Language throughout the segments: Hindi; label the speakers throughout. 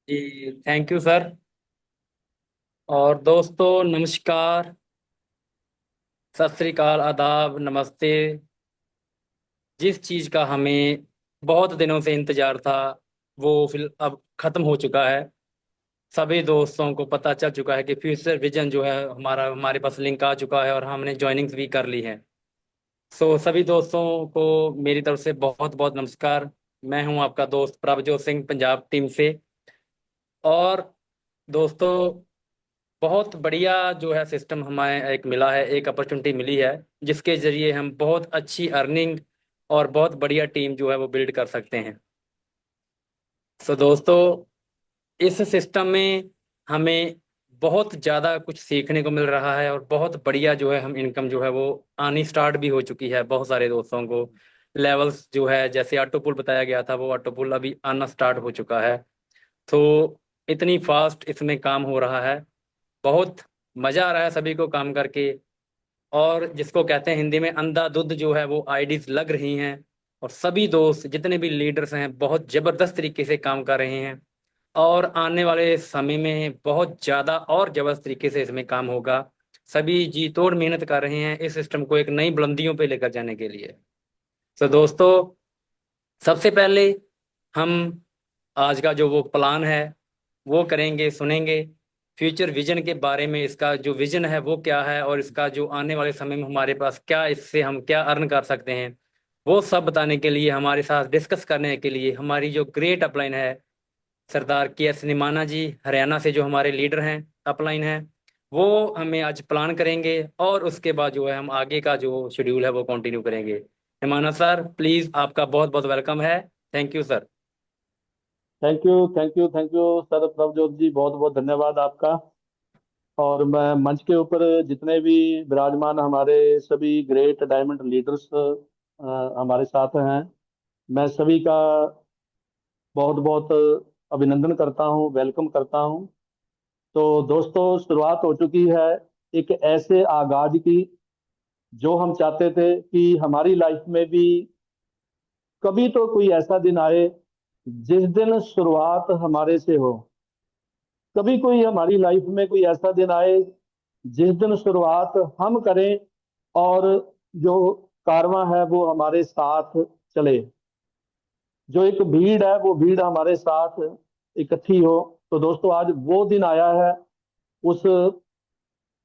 Speaker 1: Ji thank you sir. और दोस्तों नमस्कार, सत श्री अकाल, आदाब, नमस्ते। जिस चीज़ का हमें बहुत दिनों से इंतजार था वो फिर अब खत्म हो चुका है। सभी दोस्तों को पता चल चुका है कि फ्यूचर विजन जो है हमारे पास लिंक आ चुका है और हमने ज्वाइनिंग्स भी कर ली है। सो सभी दोस्तों को मेरी तरफ से बहुत बहुत नमस्कार। मैं हूं आपका दोस्त प्रभजोत सिंह, पंजाब टीम से। और दोस्तों, बहुत बढ़िया जो है सिस्टम हमें एक मिला है, एक अपॉर्चुनिटी मिली है जिसके जरिए हम बहुत अच्छी अर्निंग और बहुत बढ़िया टीम जो है वो बिल्ड कर सकते हैं। सो दोस्तों, इस सिस्टम में हमें बहुत ज़्यादा कुछ सीखने को मिल रहा है और बहुत बढ़िया जो है हम इनकम जो है वो आनी स्टार्ट भी हो चुकी है। बहुत सारे दोस्तों को लेवल्स जो है, जैसे ऑटो पुल बताया गया था, वो ऑटो पुल अभी आना स्टार्ट हो चुका है। तो इतनी फास्ट इसमें काम हो रहा है, बहुत मज़ा आ रहा है सभी को काम करके। और जिसको कहते हैं हिंदी में अंधाधुंध जो है वो आईडीज लग रही हैं। और सभी दोस्त जितने भी लीडर्स हैं बहुत जबरदस्त तरीके से काम कर रहे हैं। और आने वाले समय में बहुत ज़्यादा और जबरदस्त तरीके से इसमें काम होगा। सभी जी तोड़ मेहनत कर रहे हैं इस सिस्टम को एक नई बुलंदियों पे लेकर जाने के लिए। तो दोस्तों, सबसे पहले हम आज का जो वो प्लान है वो करेंगे, सुनेंगे फ्यूचर विजन के बारे में। इसका जो विजन है वो क्या है और इसका जो आने वाले समय में हमारे पास क्या, इससे हम क्या अर्न कर सकते हैं, वो सब बताने के लिए हमारे साथ डिस्कस करने के लिए हमारी जो ग्रेट अपलाइन है, सरदार के एस निमाना जी, हरियाणा से जो हमारे लीडर हैं, अपलाइन हैं, वो हमें आज प्लान करेंगे। और उसके बाद जो है हम आगे का जो शेड्यूल है वो कंटिन्यू करेंगे। निमाना सर, प्लीज़, आपका बहुत बहुत वेलकम है। Thank you sir.
Speaker 2: Thank you, thank you, thank you sir Prabhjot ji, बहुत बहुत धन्यवाद आपका। और मैं मंच के ऊपर जितने भी विराजमान हमारे सभी ग्रेट डायमंड लीडर्स हमारे साथ हैं, मैं सभी का बहुत बहुत अभिनंदन करता हूं, वेलकम करता हूं। तो दोस्तों, शुरुआत हो चुकी है एक ऐसे आगाज की जो हम चाहते थे कि हमारी लाइफ में भी कभी तो कोई ऐसा दिन आए जिस दिन शुरुआत हमारे से हो। कभी कोई हमारी लाइफ में कोई ऐसा दिन आए जिस दिन शुरुआत हम करें और जो कारवां है वो हमारे साथ चले, जो एक भीड़ है वो भीड़ हमारे साथ इकट्ठी हो। तो दोस्तों, आज वो दिन आया है। उस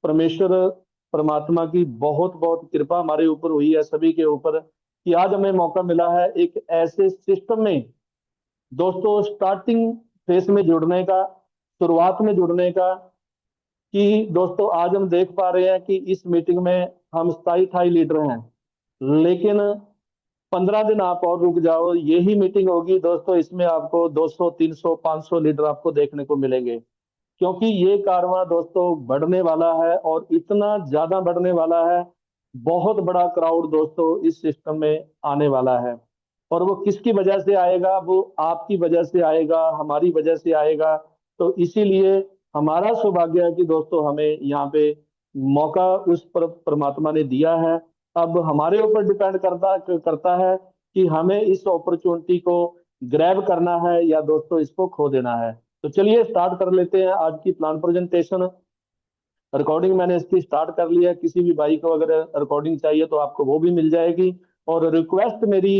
Speaker 2: परमेश्वर परमात्मा की बहुत बहुत कृपा हमारे ऊपर हुई है, सभी के ऊपर, कि आज हमें मौका मिला है एक ऐसे सिस्टम में दोस्तों स्टार्टिंग फेस में जुड़ने का, शुरुआत में जुड़ने का। कि दोस्तों, आज हम देख पा रहे हैं कि इस मीटिंग में हम 27-28 लीडर हैं, लेकिन 15 दिन आप और रुक जाओ, यही मीटिंग होगी दोस्तों, इसमें आपको 200, 300, 500 लीडर आपको देखने को मिलेंगे। क्योंकि ये कारवां दोस्तों बढ़ने वाला है और इतना ज्यादा बढ़ने वाला है। बहुत बड़ा क्राउड दोस्तों इस सिस्टम में आने वाला है। और वो किसकी वजह से आएगा? वो आपकी वजह से आएगा, हमारी वजह से आएगा। तो इसीलिए हमारा सौभाग्य है कि दोस्तों हमें यहाँ पे मौका उस परमात्मा ने दिया है। अब हमारे ऊपर डिपेंड करता करता है कि हमें इस अपॉर्चुनिटी को ग्रैब करना है या दोस्तों इसको खो देना है। तो चलिए स्टार्ट कर लेते हैं आज की प्लान प्रेजेंटेशन। रिकॉर्डिंग मैंने इसकी स्टार्ट कर लिया है। किसी भी भाई को अगर रिकॉर्डिंग चाहिए तो आपको वो भी मिल जाएगी। और रिक्वेस्ट मेरी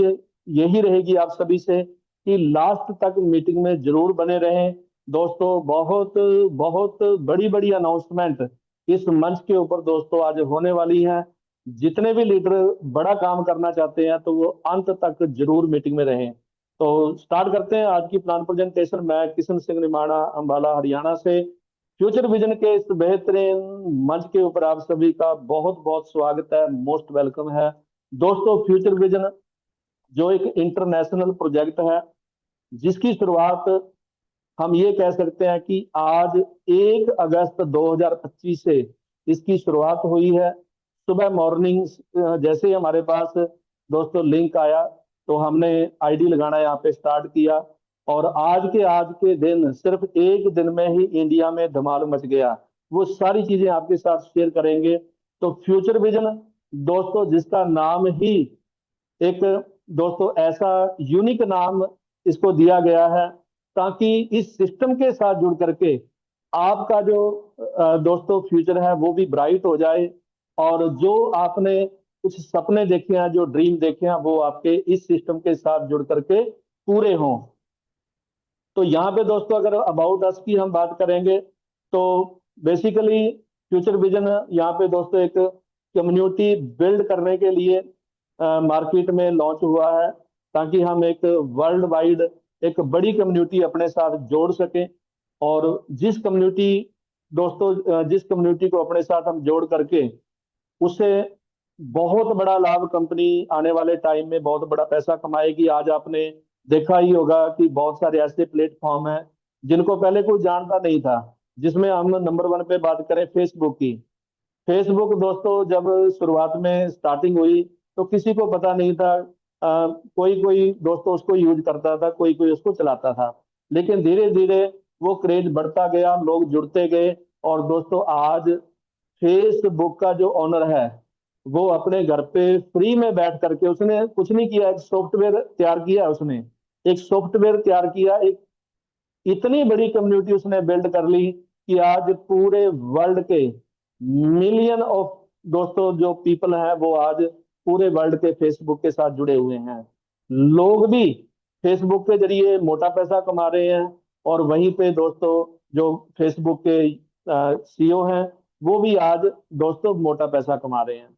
Speaker 2: यही रहेगी आप सभी से कि लास्ट तक मीटिंग में जरूर बने रहें। दोस्तों, बहुत बहुत बड़ी बड़ी अनाउंसमेंट इस मंच के ऊपर दोस्तों आज होने वाली है। जितने भी लीडर बड़ा काम करना चाहते हैं तो वो अंत तक जरूर मीटिंग में रहें। तो स्टार्ट करते हैं आज की प्लान प्रेजेंटेशन। मैं किशन सिंह निमाणा, अंबाला, हरियाणा से फ्यूचर विजन के इस बेहतरीन मंच के ऊपर आप सभी का बहुत बहुत स्वागत है, मोस्ट वेलकम है। दोस्तों, फ्यूचर विजन जो एक इंटरनेशनल प्रोजेक्ट है, जिसकी शुरुआत हम ये कह सकते हैं कि आज 1 अगस्त 2025 से इसकी शुरुआत हुई है। सुबह मॉर्निंग जैसे ही हमारे पास दोस्तों लिंक आया तो हमने आईडी लगाना यहाँ पे स्टार्ट किया। और आज के दिन, सिर्फ एक दिन में ही इंडिया में धमाल मच गया। वो सारी चीजें आपके साथ शेयर करेंगे। तो फ्यूचर विजन दोस्तों, जिसका नाम ही एक दोस्तों ऐसा यूनिक नाम इसको दिया गया है ताकि इस सिस्टम के साथ जुड़ करके आपका जो दोस्तों फ्यूचर है वो भी ब्राइट हो जाए, और जो आपने कुछ सपने देखे हैं, जो ड्रीम देखे हैं, वो आपके इस सिस्टम के साथ जुड़ करके पूरे हों। तो यहाँ पे दोस्तों अगर अबाउट अस की हम बात करेंगे, तो बेसिकली फ्यूचर विजन यहाँ पे दोस्तों एक कम्युनिटी बिल्ड करने के लिए मार्केट में लॉन्च हुआ है, ताकि हम एक वर्ल्ड वाइड एक बड़ी कम्युनिटी अपने साथ जोड़ सकें। और जिस कम्युनिटी दोस्तों जिस कम्युनिटी को अपने साथ हम जोड़ करके उससे बहुत बड़ा लाभ कंपनी आने वाले टाइम में बहुत बड़ा पैसा कमाएगी। आज आपने देखा ही होगा कि बहुत सारे ऐसे प्लेटफॉर्म हैं जिनको पहले कोई जानता नहीं था। जिसमें हम नंबर वन पे बात करें फेसबुक की। फेसबुक दोस्तों जब शुरुआत में स्टार्टिंग हुई तो किसी को पता नहीं था। कोई कोई दोस्तों उसको यूज करता था, कोई कोई उसको चलाता था। लेकिन धीरे धीरे वो क्रेज बढ़ता गया, लोग जुड़ते गए। और दोस्तों आज फेसबुक का जो ओनर है वो अपने घर पे फ्री में बैठ करके, उसने कुछ नहीं किया, एक सॉफ्टवेयर तैयार किया, उसने एक सॉफ्टवेयर तैयार किया, एक इतनी बड़ी कम्युनिटी उसने बिल्ड कर ली कि आज पूरे वर्ल्ड के मिलियन ऑफ दोस्तों जो पीपल हैं वो आज पूरे वर्ल्ड के फेसबुक के साथ जुड़े हुए हैं। लोग भी फेसबुक के जरिए मोटा पैसा कमा रहे हैं, और वहीं पे दोस्तों जो फेसबुक के सीईओ हैं वो भी आज दोस्तों मोटा पैसा कमा रहे हैं।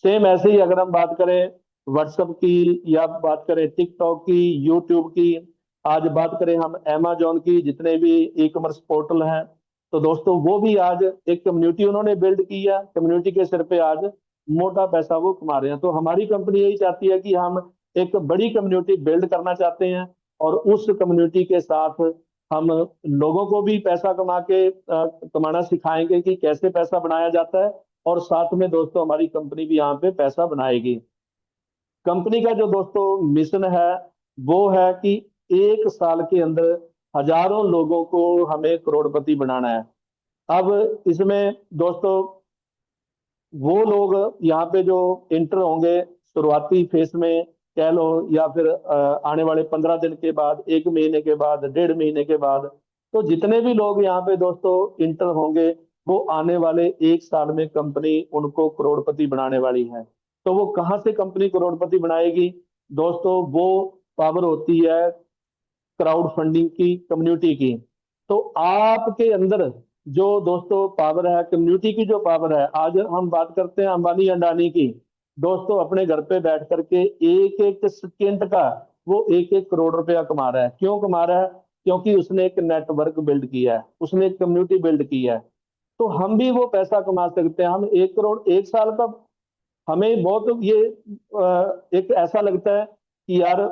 Speaker 2: सेम ऐसे ही अगर हम बात करें व्हाट्सएप की, या बात करें टिकटॉक की, यूट्यूब की, आज बात करें हम amazon की, जितने भी ई कॉमर्स पोर्टल हैं, तो दोस्तों वो भी आज एक कम्युनिटी उन्होंने बिल्ड की है। कम्युनिटी के सिर पे आज मोटा पैसा वो कमा रहे हैं। तो हमारी कंपनी यही चाहती है कि हम एक बड़ी कम्युनिटी बिल्ड करना चाहते हैं, और उस कम्युनिटी के साथ हम लोगों को भी पैसा कमाना सिखाएंगे कि कैसे पैसा बनाया जाता है। और साथ में दोस्तों हमारी कंपनी भी यहाँ पे पैसा बनाएगी। कंपनी का जो दोस्तों मिशन है वो है कि 1 साल के अंदर हजारों लोगों को हमें करोड़पति बनाना है। अब इसमें दोस्तों वो लोग यहाँ पे जो इंटर होंगे शुरुआती फेस में कह लो, या फिर आने वाले 15 दिन के बाद, 1 महीने के बाद, 1.5 महीने के बाद, तो जितने भी लोग यहाँ पे दोस्तों इंटर होंगे वो आने वाले 1 साल में कंपनी उनको करोड़पति बनाने वाली है। तो वो कहाँ से कंपनी करोड़पति बनाएगी दोस्तों? वो पावर होती है क्राउड फंडिंग की, कम्युनिटी की। तो आपके अंदर जो दोस्तों पावर है, कम्युनिटी की जो पावर है, आज हम बात करते हैं अंबानी अंडानी की। दोस्तों अपने घर पे बैठ करके एक एक सेकेंड का वो 1 1 करोड़ रुपया कमा रहा है। क्यों कमा रहा है? क्योंकि उसने एक नेटवर्क बिल्ड किया है, उसने एक कम्युनिटी बिल्ड की है। तो हम भी वो पैसा कमा सकते हैं। हम 1 करोड़ 1 साल का, हमें बहुत ये एक ऐसा लगता है कि यार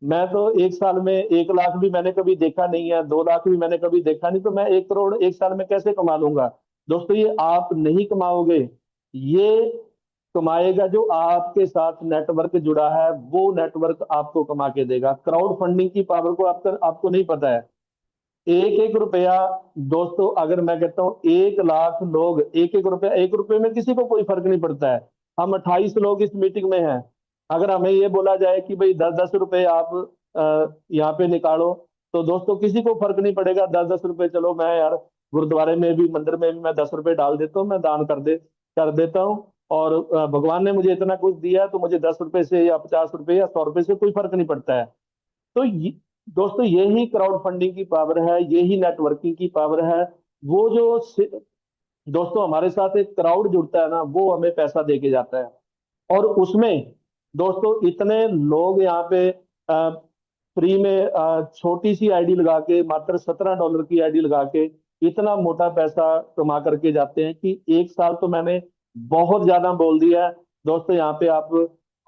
Speaker 2: मैं तो 1 साल में 1 लाख भी मैंने कभी देखा नहीं है, 2 लाख भी मैंने कभी देखा नहीं, तो मैं 1 करोड़ 1 साल में कैसे कमा लूंगा? दोस्तों ये आप नहीं कमाओगे, ये कमाएगा जो आपके साथ नेटवर्क जुड़ा है, वो नेटवर्क आपको कमा के देगा। क्राउड फंडिंग की पावर को आपको नहीं पता है। एक एक रुपया दोस्तों, अगर मैं कहता हूँ 1 लाख लोग, एक एक रुपया, 1 रुपये में किसी को कोई फर्क नहीं पड़ता है। हम 28 लोग इस मीटिंग में हैं। अगर हमें ये बोला जाए कि भाई 10 10 रुपए आप यहाँ पे निकालो, तो दोस्तों किसी को फर्क नहीं पड़ेगा। 10 10 रुपए, चलो मैं यार गुरुद्वारे में भी, मंदिर में भी मैं 10 रुपए डाल देता हूँ, मैं दान कर देता हूँ। और भगवान ने मुझे इतना कुछ दिया है, तो मुझे 10 रुपए से या 50 रुपए या 100 रुपए से कोई फर्क नहीं पड़ता है। तो दोस्तों यही क्राउड फंडिंग की पावर है, यही नेटवर्किंग की पावर है। वो जो दोस्तों हमारे साथ एक क्राउड जुड़ता है ना, वो हमें पैसा दे के जाता है। और उसमें दोस्तों इतने लोग यहाँ पे फ्री में छोटी सी आईडी लगा के, मात्र $17 की आईडी लगा के इतना मोटा पैसा कमा करके जाते हैं कि 1 साल तो मैंने बहुत ज्यादा बोल दिया है। दोस्तों यहाँ पे आप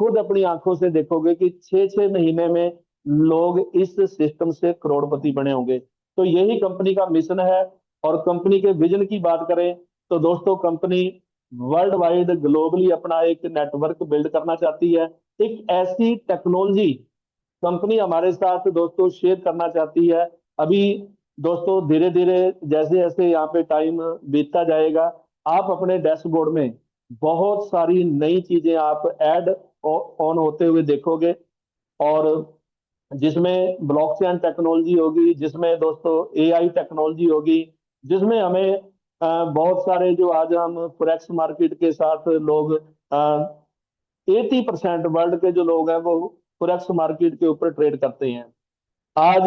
Speaker 2: खुद अपनी आंखों से देखोगे कि 6 6 महीने में लोग इस सिस्टम से करोड़पति बने होंगे। तो यही कंपनी का मिशन है। और कंपनी के विजन की बात करें तो दोस्तों कंपनी वर्ल्ड वाइड ग्लोबली अपना एक नेटवर्क बिल्ड करना चाहती है। एक ऐसी टेक्नोलॉजी कंपनी हमारे साथ दोस्तों शेयर करना चाहती है। अभी दोस्तों धीरे धीरे जैसे जैसे यहाँ पे टाइम बीतता जाएगा, आप अपने डैशबोर्ड में बहुत सारी नई चीजें आप ऐड ऑन होते हुए देखोगे। और जिसमें ब्लॉकचेन टेक्नोलॉजी होगी, जिसमें दोस्तों एआई टेक्नोलॉजी होगी, जिसमें हमें बहुत सारे जो आज हम फॉरेक्स मार्केट के साथ लोग 80% वर्ल्ड के जो लोग हैं वो फॉरेक्स मार्केट के ऊपर ट्रेड करते हैं। आज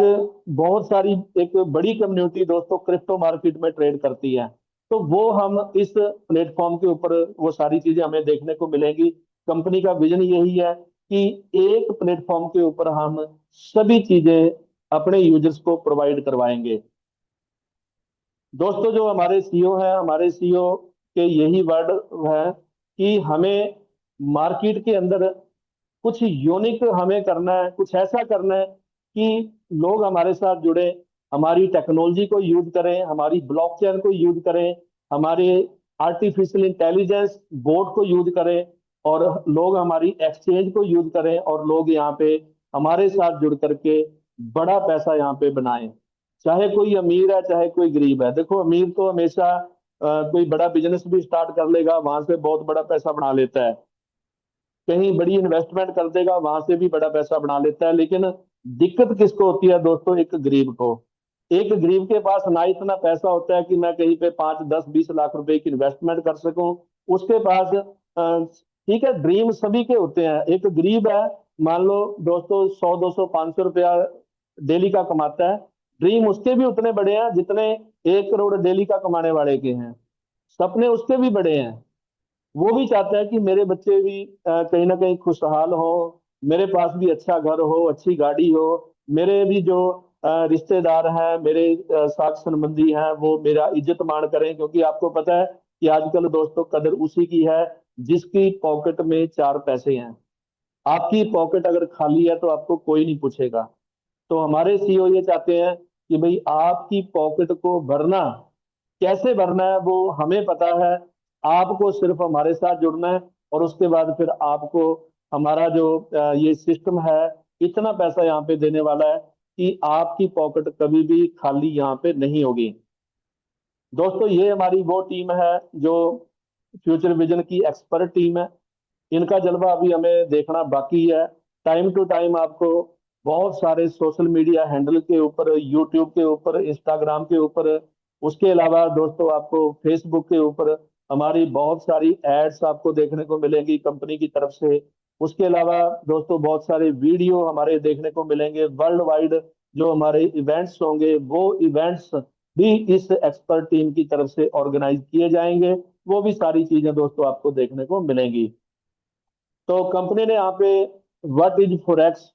Speaker 2: बहुत सारी एक बड़ी कम्युनिटी दोस्तों क्रिप्टो मार्केट में ट्रेड करती है। तो वो हम इस प्लेटफॉर्म के ऊपर वो सारी चीजें हमें देखने को मिलेंगी। कंपनी का विजन यही है कि एक प्लेटफॉर्म के ऊपर हम सभी चीजें अपने यूजर्स को प्रोवाइड करवाएंगे। दोस्तों जो हमारे सीईओ हैं, हमारे सीईओ के यही वर्ड है कि हमें मार्केट के अंदर कुछ यूनिक हमें करना है, कुछ ऐसा करना है कि लोग हमारे साथ जुड़े, हमारी टेक्नोलॉजी को यूज करें, हमारी ब्लॉकचेन को यूज करें, हमारे आर्टिफिशियल इंटेलिजेंस बोर्ड को यूज करें, और लोग हमारी एक्सचेंज को यूज करें, और लोग यहाँ पे हमारे साथ जुड़ करके बड़ा पैसा यहाँ पे बनाएं। चाहे कोई अमीर है चाहे कोई गरीब है। देखो अमीर तो हमेशा कोई बड़ा बिजनेस भी स्टार्ट कर लेगा, वहां से बहुत बड़ा पैसा बना लेता है। कहीं बड़ी इन्वेस्टमेंट कर देगा, वहां से भी बड़ा पैसा बना लेता है। लेकिन दिक्कत किसको होती है दोस्तों? एक गरीब को। एक गरीब के पास ना इतना पैसा होता है कि मैं कहीं पे 5 10 20 लाख रुपए की इन्वेस्टमेंट कर सकूं। उसके पास ठीक है, ड्रीम सभी के होते हैं। एक गरीब है, मान लो दोस्तों 100 200 500 रुपया डेली का कमाता है, ड्रीम उसके भी उतने बड़े हैं जितने 1 करोड़ डेली का कमाने वाले के हैं। सपने उसके भी बड़े हैं। वो भी चाहता है कि मेरे बच्चे भी कहीं ना कहीं खुशहाल हो, मेरे पास भी अच्छा घर हो, अच्छी गाड़ी हो, मेरे भी जो रिश्तेदार हैं, मेरे साथ संबंधी हैं, वो मेरा इज्जत मान करें। क्योंकि आपको पता है कि आजकल दोस्तों कदर उसी की है जिसकी पॉकेट में 4 पैसे हैं। आपकी पॉकेट अगर खाली है तो आपको कोई नहीं पूछेगा। तो हमारे सीईओ ये चाहते हैं कि भाई आपकी पॉकेट को भरना, कैसे भरना है वो हमें पता है। आपको सिर्फ हमारे साथ जुड़ना है, और उसके बाद फिर आपको हमारा जो ये सिस्टम है इतना पैसा यहाँ पे देने वाला है कि आपकी पॉकेट कभी भी खाली यहाँ पे नहीं होगी। दोस्तों ये हमारी वो टीम है जो फ्यूचर विजन की एक्सपर्ट टीम है। इनका जलवा अभी हमें देखना बाकी है। टाइम टू टाइम आपको बहुत सारे सोशल मीडिया हैंडल के ऊपर, यूट्यूब के ऊपर, इंस्टाग्राम के ऊपर, उसके अलावा दोस्तों आपको फेसबुक के ऊपर हमारी बहुत सारी एड्स आपको देखने को मिलेंगी कंपनी की तरफ से। उसके अलावा दोस्तों बहुत सारे वीडियो हमारे देखने को मिलेंगे वर्ल्ड वाइड। जो हमारे इवेंट्स होंगे वो इवेंट्स भी इस एक्सपर्ट टीम की तरफ से ऑर्गेनाइज किए जाएंगे। वो भी सारी चीजें दोस्तों आपको देखने को मिलेंगी। तो कंपनी ने यहाँ पे व्हाट इज फॉरेक्स,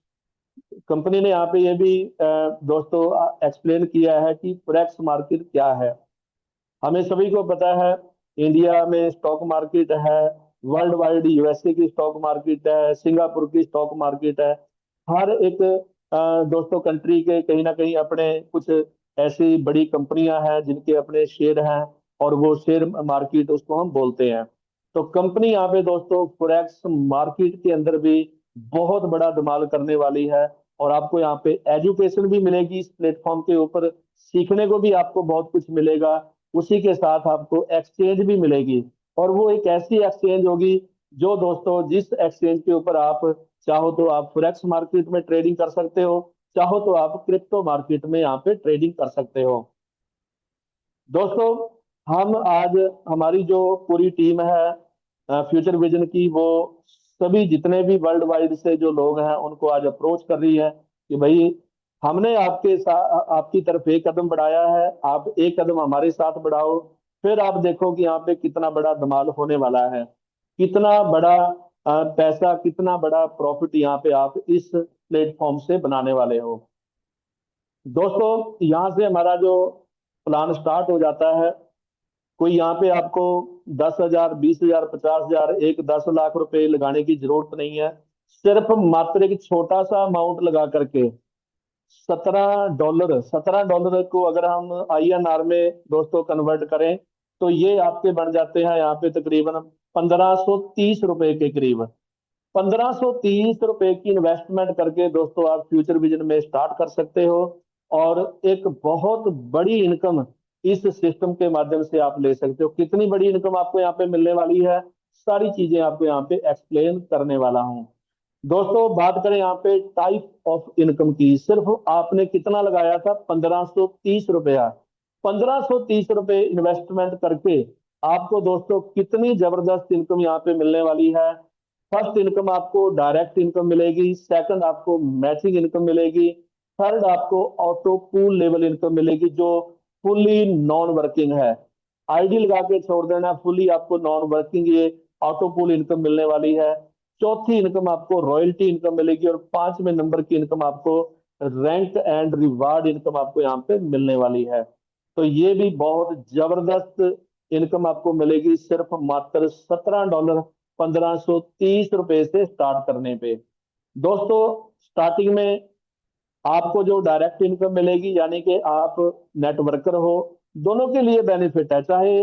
Speaker 2: कंपनी ने यहाँ पे ये भी दोस्तों एक्सप्लेन किया है कि फॉरेक्स मार्केट क्या है। हमें सभी को पता है इंडिया में स्टॉक मार्केट है, वर्ल्ड वाइड यूएसए की स्टॉक मार्केट है, सिंगापुर की स्टॉक मार्केट है। हर एक दोस्तों कंट्री के कहीं ना कहीं अपने कुछ ऐसी बड़ी कंपनियां हैं जिनके अपने शेयर हैं, और वो शेयर मार्केट उसको हम बोलते हैं। तो कंपनी यहाँ पे दोस्तों फॉरेक्स मार्केट के अंदर भी बहुत बड़ा धमाल करने वाली है। और आपको यहाँ पे एजुकेशन भी मिलेगी इस प्लेटफॉर्म के ऊपर, सीखने को भी आपको बहुत कुछ मिलेगा। उसी के साथ आपको एक्सचेंज भी मिलेगी, और वो एक ऐसी एक्सचेंज होगी जो दोस्तों जिस एक्सचेंज के ऊपर आप चाहो तो आप फॉरेक्स मार्केट में ट्रेडिंग कर सकते हो, चाहो तो आप क्रिप्टो मार्केट में यहाँ पे ट्रेडिंग कर सकते हो। दोस्तों हम आज हमारी जो पूरी टीम है फ्यूचर विजन की, वो सभी जितने भी वर्ल्ड वाइड से जो लोग हैं उनको आज अप्रोच कर रही है कि भाई हमने आपके साथ आपकी तरफ एक कदम बढ़ाया है, आप एक कदम हमारे साथ बढ़ाओ। फिर आप देखो कि यहाँ पे कितना बड़ा धमाल होने वाला है, कितना बड़ा पैसा, कितना बड़ा प्रॉफिट यहाँ पे आप इस प्लेटफॉर्म से बनाने वाले हो। दोस्तों यहाँ से हमारा जो प्लान स्टार्ट हो जाता है, कोई यहाँ पे आपको 10,000 20,000 50,000 एक 10 लाख रुपए लगाने की जरूरत नहीं है। सिर्फ मात्र एक छोटा सा अमाउंट लगा करके $17 को अगर हम आईएनआर में दोस्तों कन्वर्ट करें तो ये आपके बन जाते हैं यहाँ पे तकरीबन 1,530 रुपए के करीब। 1,530 रुपए की इन्वेस्टमेंट करके दोस्तों आप फ्यूचर विजन में स्टार्ट कर सकते हो, और एक बहुत बड़ी इनकम इस सिस्टम के माध्यम से आप ले सकते हो। कितनी बड़ी इनकम आपको यहाँ पे मिलने वाली है, सारी चीजें आपको यहाँ पे एक्सप्लेन करने वाला हूँ। दोस्तों बात करें यहाँ पे टाइप ऑफ इनकम की, सिर्फ आपने कितना लगाया था, 1530 रुपया। 1530 रुपये इन्वेस्टमेंट करके आपको दोस्तों कितनी जबरदस्त इनकम यहाँ पे मिलने वाली है। फर्स्ट इनकम आपको डायरेक्ट इनकम मिलेगी, सेकंड आपको मैचिंग इनकम मिलेगी, थर्ड आपको ऑटो पूल लेवल इनकम मिलेगी जो फुली नॉन वर्किंग है। आईडी लगा के छोड़ देना, फुली आपको नॉन वर्किंग ये ऑटो पूल इनकम मिलने वाली है। चौथी इनकम आपको रॉयल्टी इनकम मिलेगी, और पांचवें नंबर की इनकम आपको रैंक एंड रिवार्ड इनकम आपको यहाँ पे मिलने वाली है। तो ये भी बहुत जबरदस्त इनकम आपको मिलेगी सिर्फ मात्र $17 1530 रुपए से स्टार्ट करने पे। दोस्तों स्टार्टिंग में आपको जो डायरेक्ट इनकम मिलेगी, यानी कि आप नेटवर्कर हो, दोनों के लिए बेनिफिट है, चाहे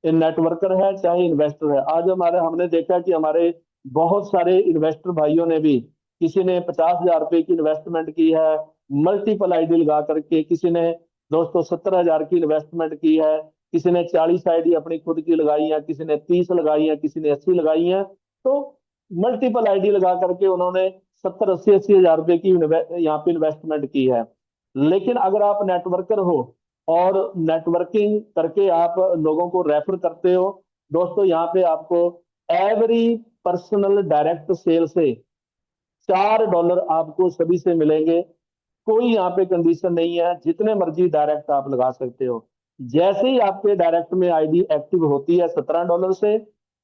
Speaker 2: नेटवर्कर है चाहे इन्वेस्टर है। आज हमारे हमने देखा कि हमारे बहुत सारे इन्वेस्टर भाइयों ने भी, किसी ने 50,000 रुपए की इन्वेस्टमेंट की है मल्टीपल आईडी लगा करके, किसी ने दोस्तों 17,000 की इन्वेस्टमेंट की है, किसी ने 40 आईडी अपनी खुद की लगाई है, किसी ने 30 लगाई है, किसी ने 80 लगाई है। तो मल्टीपल आईडी लगा करके उन्होंने 70 80 80 हजार रुपए की यहाँ पे इन्वेस्टमेंट की है। लेकिन अगर आप नेटवर्कर हो और नेटवर्किंग करके आप लोगों को रेफर करते हो, दोस्तों यहाँ पे आपको एवरी पर्सनल डायरेक्ट सेल से $4 आपको सभी से मिलेंगे। कोई यहाँ पे कंडीशन नहीं है, जितने मर्जी डायरेक्ट आप लगा सकते हो। जैसे ही आपके डायरेक्ट में आईडी एक्टिव होती है $17 से,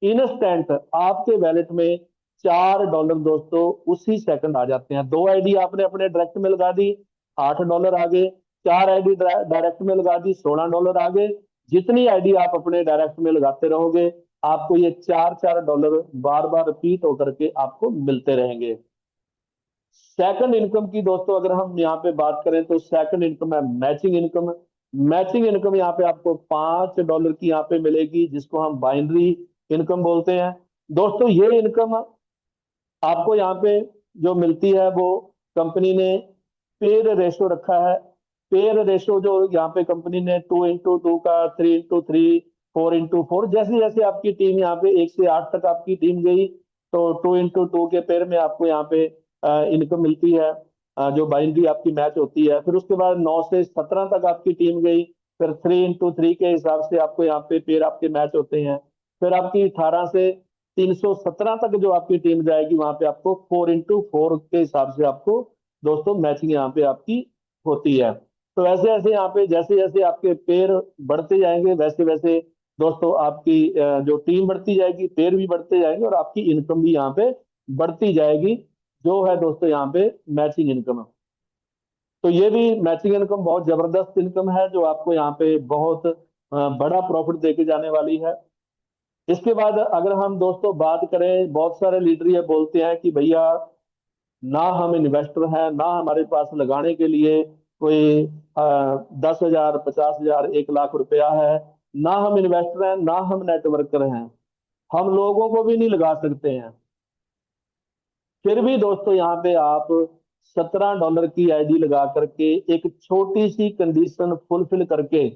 Speaker 2: इंस्टेंट आपके वैलेट में $4 दोस्तों उसी सेकंड आ जाते हैं। दो आईडी आपने अपने डायरेक्ट में लगा दी, $8 आ गए। चार आईडी डायरेक्ट में लगा दी, $16 आ गए। जितनी आईडी आप अपने डायरेक्ट में लगाते रहोगे, आपको ये $4 बार बार रिपीट होकर के आपको मिलते रहेंगे। सेकंड इनकम की दोस्तों अगर हम यहाँ पे बात करें तो सेकंड इनकम है मैचिंग इनकम। मैचिंग इनकम यहाँ पे आपको $5 की यहाँ पे मिलेगी, जिसको हम बाइनरी इनकम बोलते हैं। दोस्तों ये इनकम आपको यहाँ पे जो मिलती है वो कंपनी ने पेयर रेशो रखा है। पेयर रेशो जो यहाँ पे कंपनी ने 2x2 का, 3x3, 4x4, जैसे जैसे आपकी टीम यहाँ पे 1 से 8 तक आपकी टीम गई, तो 2x2 के पेयर में आपको यहाँ पे इनकम मिलती है, जो बाइनरी आपकी मैच होती है। फिर उसके बाद 9 से 17 तक आपकी टीम गई, फिर 3x3 के हिसाब से आपको यहाँ पे पेयर आपके मैच होते हैं। फिर आपकी 18 से 317 तक जो आपकी टीम जाएगी, वहां पे आपको 4x4 के हिसाब से आपको दोस्तों मैचिंग यहाँ पे आपकी होती है। तो ऐसे ऐसे यहाँ पे जैसे जैसे आपके पेयर बढ़ते जाएंगे, वैसे वैसे दोस्तों आपकी जो टीम बढ़ती जाएगी, पेयर भी बढ़ते जाएंगे, और आपकी इनकम भी यहाँ पे बढ़ती जाएगी, जो है दोस्तों यहाँ पे मैचिंग इनकम। तो ये भी मैचिंग इनकम बहुत जबरदस्त इनकम है, जो आपको यहाँ पे बहुत बड़ा प्रॉफिट देके जाने वाली है। इसके बाद अगर हम दोस्तों बात करें, बहुत सारे लीडर ये बोलते हैं कि भैया ना हम इन्वेस्टर हैं, ना हमारे पास लगाने के लिए कोई 10,000 50,000 1 लाख रुपया है, ना हम इन्वेस्टर हैं ना हम नेटवर्कर हैं, हम लोगों को भी नहीं लगा सकते हैं। फिर भी दोस्तों यहाँ पे आप $17 की आईडी लगा करके एक छोटी सी कंडीशन फुलफिल करके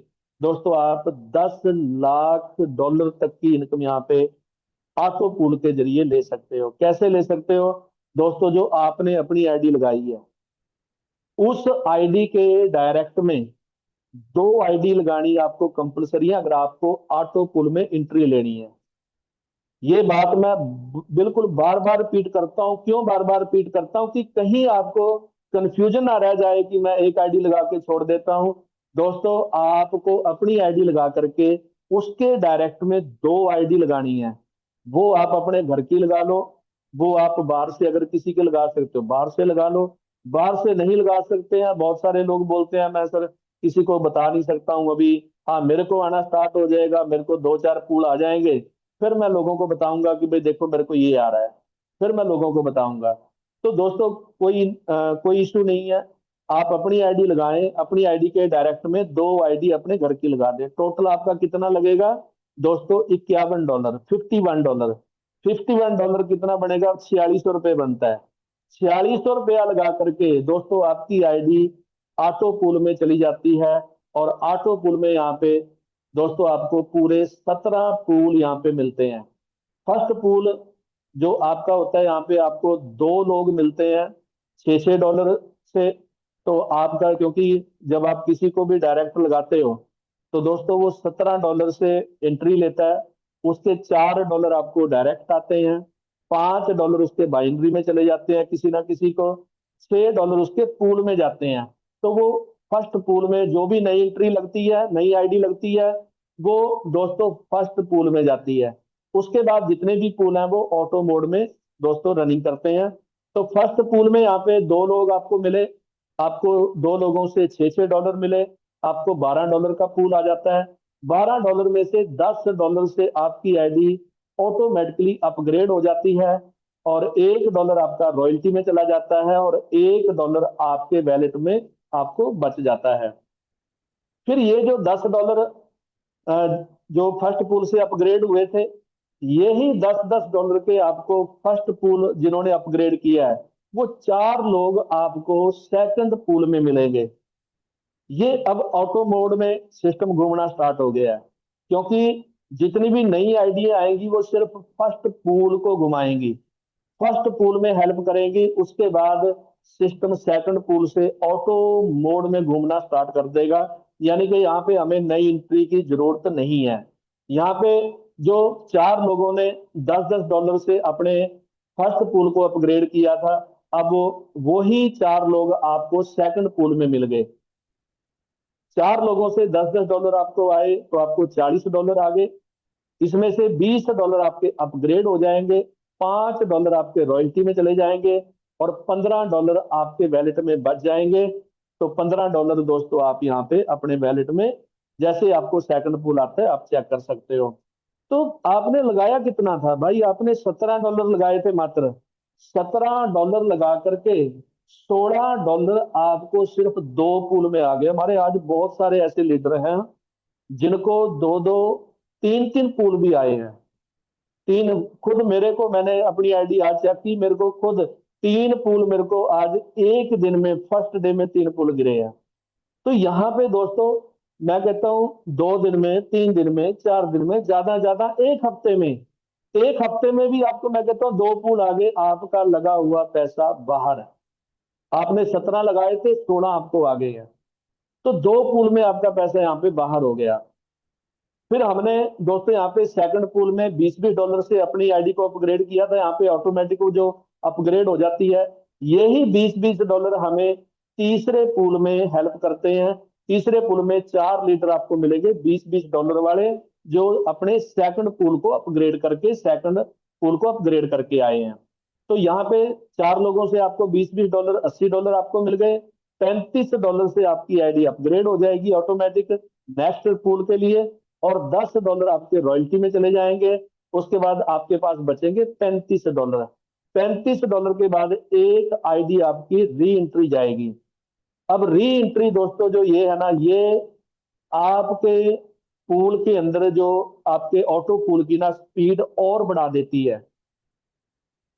Speaker 2: दोस्तों आप $10 लाख तक की इनकम यहाँ पे ऑटो पूल के जरिए ले सकते हो। कैसे ले सकते हो दोस्तों? जो आपने अपनी आईडी लगाई है, उस आईडी के डायरेक्ट में दो आईडी लगानी आपको कंपलसरी है, अगर आपको ऑटो पूल में एंट्री लेनी है। ये बात मैं बिल्कुल बार बार रिपीट करता हूँ। क्यों बार बार रिपीट करता हूँ? कि कहीं आपको कंफ्यूजन ना रह जाए कि मैं एक आईडी लगा के छोड़ देता हूँ। दोस्तों आपको अपनी आईडी लगा करके उसके डायरेक्ट में दो आईडी लगानी है। वो आप अपने घर की लगा लो, वो आप बाहर से अगर किसी के लगा सकते हो बाहर से लगा लो। बाहर से नहीं लगा सकते हैं, बहुत सारे लोग बोलते हैं मैं सर किसी को बता नहीं सकता हूँ अभी, हाँ मेरे को आना स्टार्ट हो जाएगा, मेरे को दो चार पूल आ जाएंगे, फिर मैं लोगों को बताऊंगा कि भाई देखो मेरे को ये आ रहा है, फिर मैं लोगों को बताऊंगा। तो दोस्तों कोई इशू नहीं है। आप अपनी आईडी लगाएं, अपनी आईडी के डायरेक्ट में दो आईडी अपने घर की लगा दें। टोटल आपका कितना लगेगा दोस्तों? $51, $51। $51 कितना बनेगा? $4600 बनता है। $4600 लगा करके दोस्तों आपकी आईडी ऑटो पूल में चली जाती है, और ऑटो पूल में यहाँ पे दोस्तों आपको पूरे 17 पूल यहाँ पे मिलते हैं। फर्स्ट पूल जो आपका होता है, यहाँ पे आपको दो लोग मिलते हैं $6 से। तो आपका, क्योंकि जब आप किसी को भी डायरेक्ट लगाते हो तो दोस्तों वो $17 से एंट्री लेता है। उसके $4 आपको डायरेक्ट आते हैं, $5 उसके बाइनरी में चले जाते हैं किसी ना किसी को, $6 उसके पूल में जाते हैं। तो वो फर्स्ट पूल में जो भी नई एंट्री लगती है, नई आईडी लगती है, वो दोस्तों फर्स्ट पूल में जाती है। उसके बाद जितने भी पूल हैं वो ऑटो मोड में दोस्तों रनिंग करते हैं। तो फर्स्ट पूल में यहाँ पे दो लोग आपको मिले, आपको दो लोगों से $6 मिले, आपको $12 का पूल आ जाता है। $12 में से $10 से आपकी आईडी ऑटोमेटिकली अपग्रेड हो जाती है, और $1 आपका रॉयल्टी में चला जाता है, और $1 आपके वैलेट में आपको बच जाता है। फिर ये जो $10 जो फर्स्ट पूल से अपग्रेड हुए थे, यही $10 के आपको फर्स्ट पूल जिन्होंने अपग्रेड किया है, वो चार लोग आपको सेकंड पूल में मिलेंगे। ये अब ऑटो मोड में सिस्टम घूमना स्टार्ट हो गया है, क्योंकि जितनी भी नई आइडिया आएंगी वो सिर्फ फर्स्ट पूल को घुमाएंगी, फर्स्ट पूल में हेल्प करेंगी। उसके बाद सिस्टम सेकंड पूल से ऑटो मोड में घूमना स्टार्ट कर देगा। यानी कि यहाँ पे हमें नई एंट्री की जरूरत नहीं है। यहाँ पे जो चार लोगों ने $10 से अपने फर्स्ट पूल को अपग्रेड किया था, अब वो ही चार लोग आपको सेकंड पूल में मिल गए। चार लोगों से $10 आपको आए तो आपको $40 आ गए। इसमें से $20 आपके अपग्रेड हो जाएंगे, $5 आपके रॉयल्टी में चले जाएंगे, और $15 आपके वैलेट में बच जाएंगे। तो $15 दोस्तों आप यहाँ पे अपने वैलेट में, जैसे आपको सेकंड पुल आता है, आप चेक कर सकते हो। तो आपने लगाया कितना था भाई? आपने $17 लगाए थे मात्र। $17 लगा करके $16 आपको सिर्फ दो पुल में आ गए। हमारे आज बहुत सारे ऐसे लीडर हैं जिनको दो दो तीन तीन पुल भी आए हैं। तीन, खुद मेरे को, मैंने अपनी आईडी आज चेक की, मेरे को खुद तीन पुल, मेरे को आज एक दिन में फर्स्ट डे में तीन पुल गिरे हैं। तो यहाँ पे दोस्तों मैं कहता हूँ 2 दिन में, 3 दिन में, 4 दिन में, ज्यादा ज्यादा एक हफ्ते में, एक हफ्ते में भी आपको मैं कहता हूँ दो पुल आगे, आपका लगा हुआ पैसा बाहर है। आपने 17 लगाए थे, 16 आपको आ गए हैं। तो दो पुल में आपका पैसा यहाँ पे बाहर हो गया। फिर हमने दोस्तों यहाँ पे सेकंड पूल में $20 से अपनी आईडी को अपग्रेड किया था। यहाँ पे ऑटोमेटिक जो अपग्रेड हो जाती है, यही $20 हमें तीसरे पूल में हेल्प करते हैं। तीसरे पूल में चार लीटर आपको मिलेंगे $20 वाले, जो अपने सेकंड पूल को अपग्रेड करके, सेकंड पूल को अपग्रेड करके आए हैं। तो यहाँ पे चार लोगों से आपको $20 $80 आपको मिल गए। $35 से आपकी आईडी अपग्रेड हो जाएगी ऑटोमेटिक नेक्स्ट पूल के लिए, और $10 आपके रॉयल्टी में चले जाएंगे। उसके बाद आपके पास बचेंगे $35। $35 के बाद एक आईडी आपकी री एंट्री जाएगी। अब री एंट्री दोस्तों जो ये है ना, ये आपके पूल के अंदर जो आपके ऑटो पूल की ना स्पीड और बढ़ा देती है।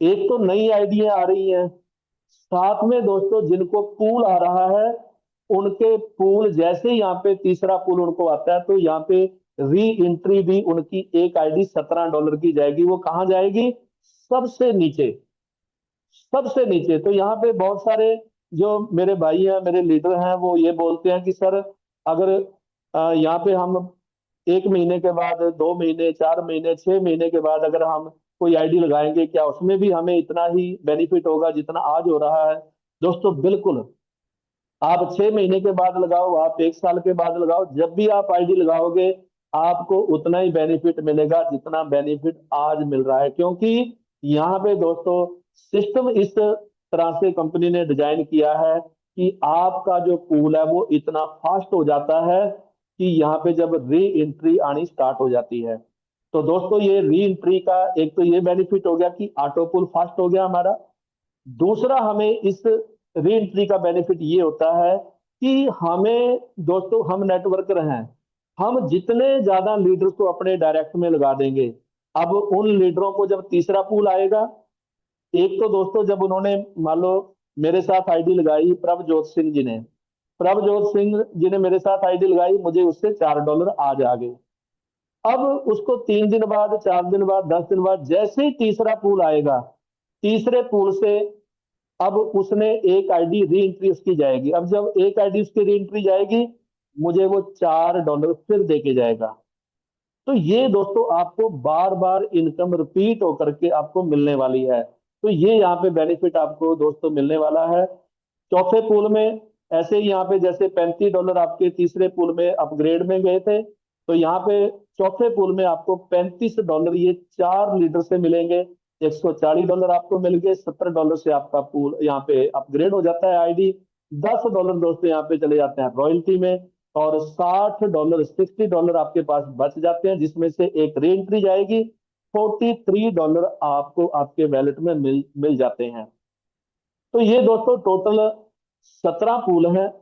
Speaker 2: एक तो नई आइडिया आ रही है, साथ में दोस्तों जिनको पूल आ रहा है, उनके पूल जैसे ही यहाँ पे तीसरा पूल उनको आता है, तो यहाँ पे री एंट्री भी उनकी एक आईडी $17 की जाएगी। वो कहाँ जाएगी? सबसे नीचे, सबसे नीचे। तो यहाँ पे बहुत सारे जो मेरे भाई हैं, मेरे लीडर हैं, वो ये बोलते हैं कि सर, अगर यहाँ पे हम 1 महीने के बाद, 2 महीने, 4 महीने, 6 महीने के बाद अगर हम कोई आईडी लगाएंगे, क्या उसमें भी हमें इतना ही बेनिफिट होगा जितना आज हो रहा है? दोस्तों बिल्कुल। आप 6 महीने के बाद लगाओ, आप 1 साल के बाद लगाओ, जब भी आप आईडी लगाओगे, आपको उतना ही बेनिफिट मिलेगा जितना बेनिफिट आज मिल रहा है। क्योंकि यहाँ पे दोस्तों सिस्टम इस तरह से कंपनी ने डिजाइन किया है कि आपका जो पूल है वो इतना फास्ट हो जाता है कि यहाँ पे जब री एंट्री आनी स्टार्ट हो जाती है, तो दोस्तों ये री एंट्री का एक तो ये बेनिफिट हो गया कि ऑटो पुल फास्ट हो गया हमारा। दूसरा, हमें इस री एंट्री का बेनिफिट ये होता है कि हमें दोस्तों, हम नेटवर्कर हैं, हम जितने ज्यादा लीडर्स को अपने डायरेक्ट में लगा देंगे, अब उन लीडरों को जब तीसरा पूल आएगा, एक तो दोस्तों जब उन्होंने मान लो मेरे साथ आईडी लगाई प्रभजोत सिंह जी ने, प्रभजोत सिंह जी ने मेरे साथ आईडी लगाई, मुझे उससे $4 आज आ गए। अब उसको 3 दिन बाद, 4 दिन बाद, 10 दिन बाद, जैसे ही तीसरा पूल आएगा, तीसरे पूल से अब उसने एक आईडी री एंट्री उसकी जाएगी। अब जब एक आईडी उसकी री एंट्री जाएगी, मुझे वो $4 फिर देके जाएगा। तो ये दोस्तों आपको बार बार इनकम रिपीट होकर के आपको मिलने वाली है। तो ये यहाँ पे बेनिफिट आपको दोस्तों मिलने वाला है। चौथे पूल में ऐसे ही यहाँ पे जैसे $35 आपके तीसरे पूल में अपग्रेड में गए थे, तो यहाँ पे चौथे पूल में आपको $35 ये 4 लीटर से मिलेंगे। $140 आपको मिल गए। $70 से आपका पूल यहाँ पे अपग्रेड हो जाता है आईडी। $10 दोस्तों यहाँ पे चले जाते हैं रॉयल्टी में। और $60, $60 आपके पास बच जाते हैं, जिसमें से एक री एंट्री जाएगी। $43 आपको आपके वैलेट में मिल मिल जाते हैं। तो ये दोस्तों टोटल 17 पूल हैं।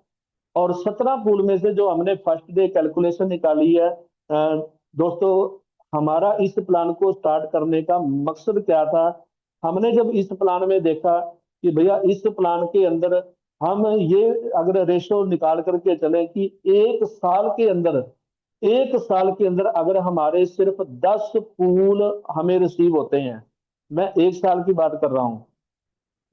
Speaker 2: और 17 पूल में से जो हमने फर्स्ट डे कैलकुलेशन निकाली है, दोस्तों हमारा इस प्लान को स्टार्ट करने का मकसद क्या था। हमने जब इस प्लान में देखा कि भैया इस प्लान के अंदर हम ये अगर रेशो निकाल करके चले कि 1 साल के अंदर अगर हमारे सिर्फ 10 पूल हमें रिसीव होते हैं, मैं 1 साल की बात कर रहा हूं,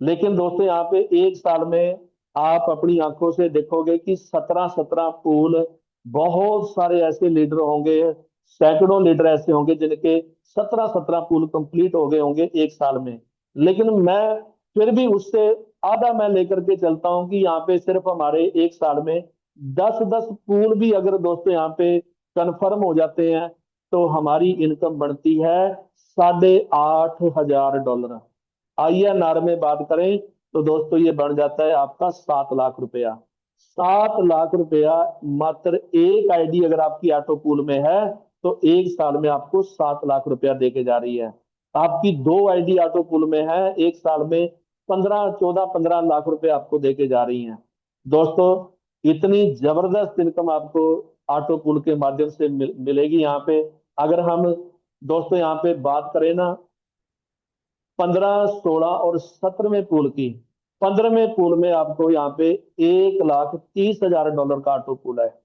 Speaker 2: लेकिन दोस्तों यहाँ पे 1 साल में आप अपनी आंखों से देखोगे कि 17-17 पूल, बहुत सारे ऐसे लीडर होंगे, सैकड़ों लीडर ऐसे होंगे जिनके 17-17 पूल कंप्लीट हो गए होंगे 1 साल में। लेकिन मैं फिर भी उससे आधा मैं लेकर के चलता हूं कि यहाँ पे सिर्फ हमारे 1 साल में 10-10 पूल भी अगर दोस्तों यहाँ पे कंफर्म हो जाते हैं, तो हमारी इनकम बढ़ती है $8,500। INR में बात करें तो दोस्तों ये बन जाता है आपका 7 लाख रुपया। 7 लाख रुपया मात्र एक आईडी अगर आपकी ऑटो पूल में है, तो 1 साल में आपको 7 लाख रुपया देके जा रही है। आपकी दो आईडी ऑटो पूल में है, 1 साल में 15, 14, 15 लाख रुपए आपको देके जा रही हैं। दोस्तों इतनी जबरदस्त इनकम आपको ऑटो पूल के माध्यम से मिलेगी यहाँ पे। अगर हम दोस्तों यहाँ पे बात करें ना 15, 16 और 17वें पूल की, 15वें पूल में आपको यहाँ पे $1,30,000 का ऑटो पूल है।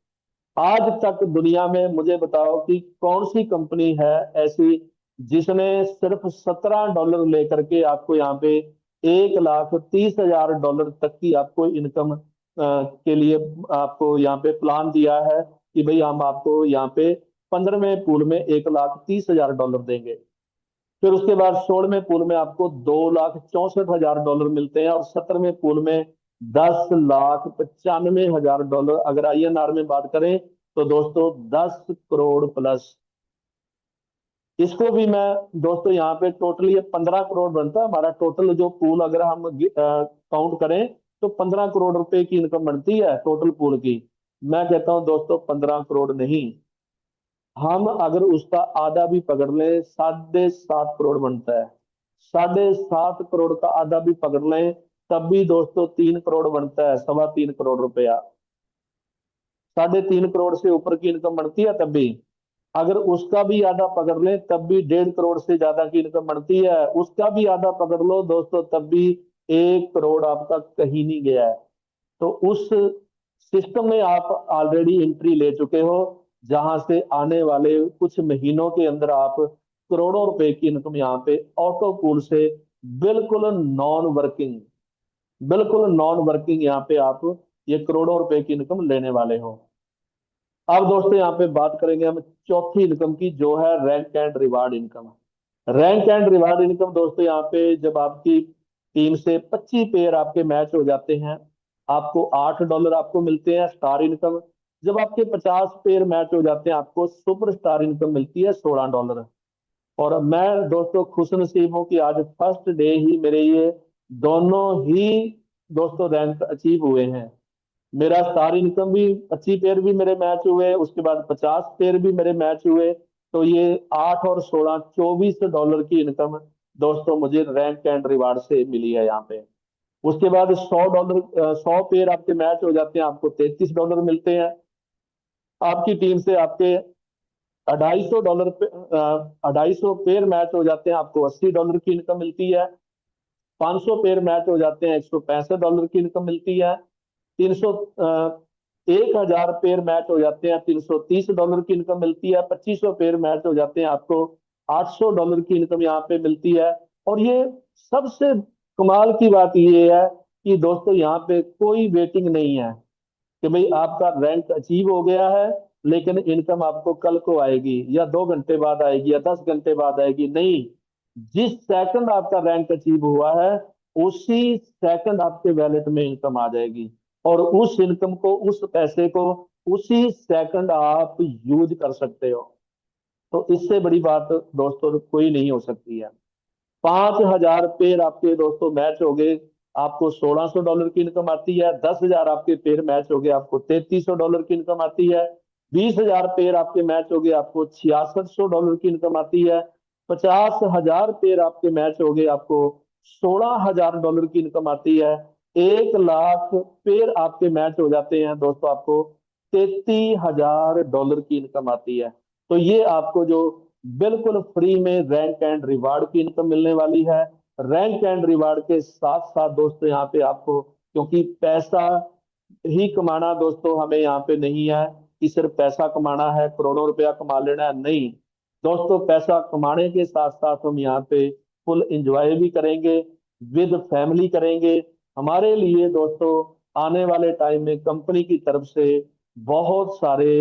Speaker 2: आज तक दुनिया में मुझे बताओ कि कौन सी कंपनी है ऐसी जिसने सिर्फ $17 लेकर के आपको यहाँ पे $1,30,000 तक की आपको इनकम के लिए आपको यहाँ पे प्लान दिया है कि भाई हम आपको यहाँ पे 15वें पूल में $1,30,000 देंगे। फिर उसके बाद 16वें पूल में आपको $2,64,000 मिलते हैं। और 17वें पूल में $10,95,000। अगर INR में बात करें तो दोस्तों 10 करोड़ प्लस। इसको भी मैं दोस्तों यहाँ पे टोटली ये 15 करोड़ बनता है हमारा टोटल जो पूल, अगर हम काउंट करें तो 15 करोड़ रुपए की इनकम बनती है टोटल पूल की। मैं कहता हूँ दोस्तों 15 करोड़ नहीं, हम अगर उसका आधा भी पकड़ लें 7.5 करोड़ बनता है। 7.5 करोड़ का आधा भी पकड़ लें तब भी दोस्तों 3 करोड़ बनता है, 3.25 करोड़ रुपया। 3.5 करोड़ से ऊपर की इनकम बनती है तब भी। अगर उसका भी आधा पकड़ लें तब भी 1.5 करोड़ से ज्यादा की इनकम बनती है। उसका भी आधा पकड़ लो दोस्तों तब भी 1 करोड़ आपका कहीं नहीं गया है। तो उस सिस्टम में आप ऑलरेडी एंट्री ले चुके हो, जहां से आने वाले कुछ महीनों के अंदर आप करोड़ों रुपए की इनकम यहाँ पे ऑटो पूल से बिल्कुल नॉन वर्किंग बिल्कुल नॉन वर्किंग यहाँ पे आप ये करोड़ों रुपए की इनकम लेने वाले हो। अब दोस्तों यहाँ पे बात करेंगे हम चौथी इनकम की, जो है rank and reward income. Rank and reward income दोस्तों यहाँ पे जब आपकी टीम से 25 पेयर आपके मैच हो जाते हैं, आपको $8 आपको मिलते हैं स्टार इनकम। जब आपके 50 पेयर मैच हो जाते हैं, आपको सुपर स्टार इनकम मिलती है $16। और मैं दोस्तों खुश नसीब हूँ कि आज फर्स्ट डे ही मेरे ये दोनों ही दोस्तों रैंक अचीव हुए हैं। मेरा स्टार इनकम भी 25 पेयर भी मेरे मैच हुए, उसके बाद 50 पेयर भी मेरे मैच हुए। तो ये 8 और 16 $24 की इनकम दोस्तों मुझे रैंक एंड रिवार्ड से मिली है यहाँ पे। उसके बाद $100, 100 पेयर आपके मैच हो जाते हैं, आपको $33 मिलते हैं। आपकी टीम से आपके $250 पे 250 पेयर मैच हो जाते हैं, आपको $80 की इनकम मिलती है। 500 पेयर मैच हो जाते हैं, $165 की इनकम मिलती है। 300 1000 पेयर मैच हो जाते हैं, $330 की इनकम मिलती है। 2500 पेयर मैच हो जाते हैं, आपको $800 की इनकम यहाँ पे मिलती है। और ये सबसे कमाल की बात ये है कि दोस्तों यहाँ पे कोई वेटिंग नहीं है कि भाई आपका रैंक अचीव हो गया है लेकिन इनकम आपको कल को आएगी या 2 घंटे बाद आएगी या 10 घंटे बाद आएगी, नहीं। जिस सेकंड आपका रैंक अचीव हुआ है उसी सेकंड आपके वैलेट में इनकम आ जाएगी, और उस इनकम को, उस पैसे को उसी सेकंड आप यूज कर सकते हो। तो इससे बड़ी बात दोस्तों कोई नहीं हो सकती है। 5000 पेयर आपके दोस्तों मैच हो गए, आपको $1600 की इनकम आती है। 10,000 आपके पेयर मैच हो गए, आपको $3300 की इनकम आती है। 20,000 पेयर आपके मैच हो गए, आपको $6600 की इनकम आती है। 50,000 पेयर आपके मैच हो गए, आपको $16,000 की इनकम आती है। 1 लाख पेयर आपके मैच हो जाते हैं दोस्तों, आपको $33,000 की इनकम आती है। तो ये आपको जो बिल्कुल फ्री में रैंक एंड रिवार्ड की इनकम मिलने वाली है। रैंक एंड रिवार्ड के साथ साथ दोस्तों यहाँ पे आपको, क्योंकि पैसा ही कमाना दोस्तों हमें यहाँ पे नहीं है कि सिर्फ पैसा कमाना है, करोड़ों रुपया कमा लेना है, नहीं। दोस्तों पैसा कमाने के साथ साथ हम यहाँ पे फुल एंजॉय भी करेंगे, विद फैमिली करेंगे। हमारे लिए दोस्तों आने वाले टाइम में कंपनी की तरफ से बहुत सारे